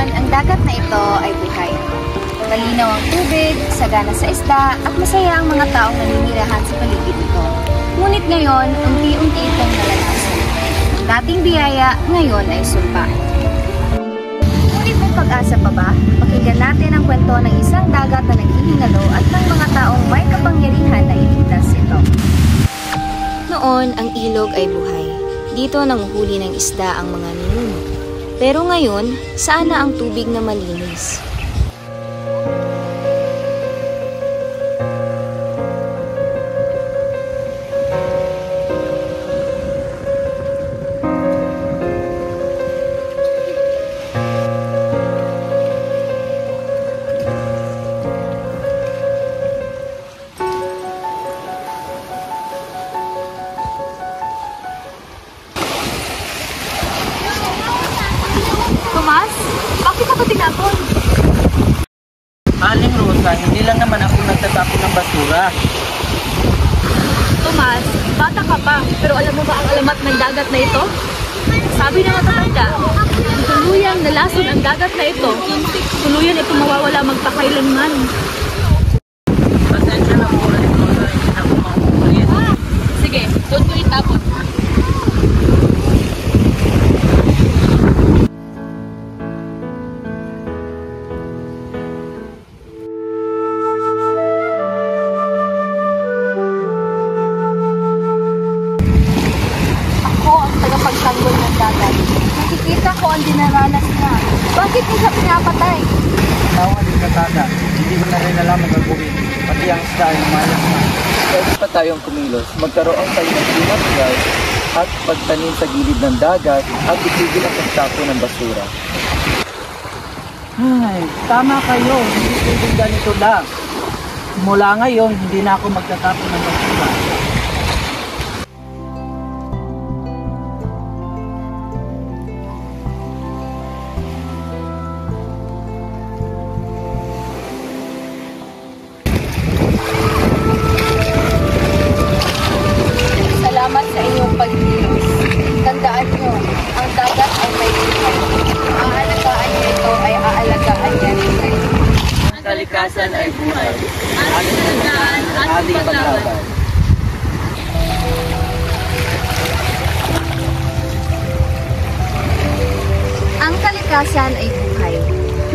Ang dagat na ito ay buhay. Malinaw ang tubig, sagana sa isda, at masaya ang mga taong naninirahan sa paligid nito. Ngunit ngayon, unti-unti itong nalalasan. Ang dating biyaya, ngayon ay sumpa. Ngunit may pag-asa pa ba? Pakinggan natin ang kwento ng isang dagat na naghihingalo at ng mga taong may kapangyarihan na iligtas ito. Noon, ang ilog ay buhay. Dito nanguhuli ng isda ang mga ninuno. Pero ngayon, saan na ang tubig na malinis? Tomas, bakit ako tinapon? Aling Rosa, hindi lang naman ako nagtatapon ng basura. Tomas, bata ka pa, pero alam mo ba ang alamat ng dagat na ito? Sabi ng matanda, tuluyang nalason ang dagat na ito, tuluyan ito mawawala magpakailanman. Pasensya na po, Aling Rosa, hindi na ako makukulit. Sige, doon ko itapon. Pagtanggol ng dagat. Nakikita ko ang dinaranas niya. Bakit niya siya pinapatay? Tawa din katada, hindi ko na rin alam ang gagawin. Pati ang isda ay malas na. Pwede pa tayong kumilos, magkaroon tayo ng clean-up drive at pagtanim sa gilid ng dagat at itigil ang pagtapo ng basura. Ay, tama kayo, hindi pwedeng ganito lang. Mula ngayon, hindi na ako magtatapo ng basura. Salamat sa inyong pagkilos. Tandaan nyo, ang dagat ay may buhay. Ang aalagaan nyo ito ay aalagaan niya rin kayo. Ang kalikasan ay buhay. Ating tandaan, ating paglaban. Ang kalikasan ay buhay.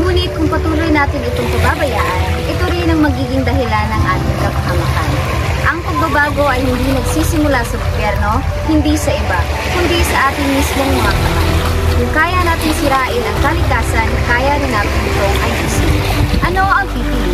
Ngunit kung patuloy natin itong pababayaan, ito rin ang magiging dahilan ng ating kapahamakan. Ang pagbabago ay hindi nagsisimula sa gobyerno, hindi sa iba, kundi sa ating mismong mga kamay. Kung kaya natin sirain ang kalikasan, kaya rin natin itong ayusin. Ano ang pipili?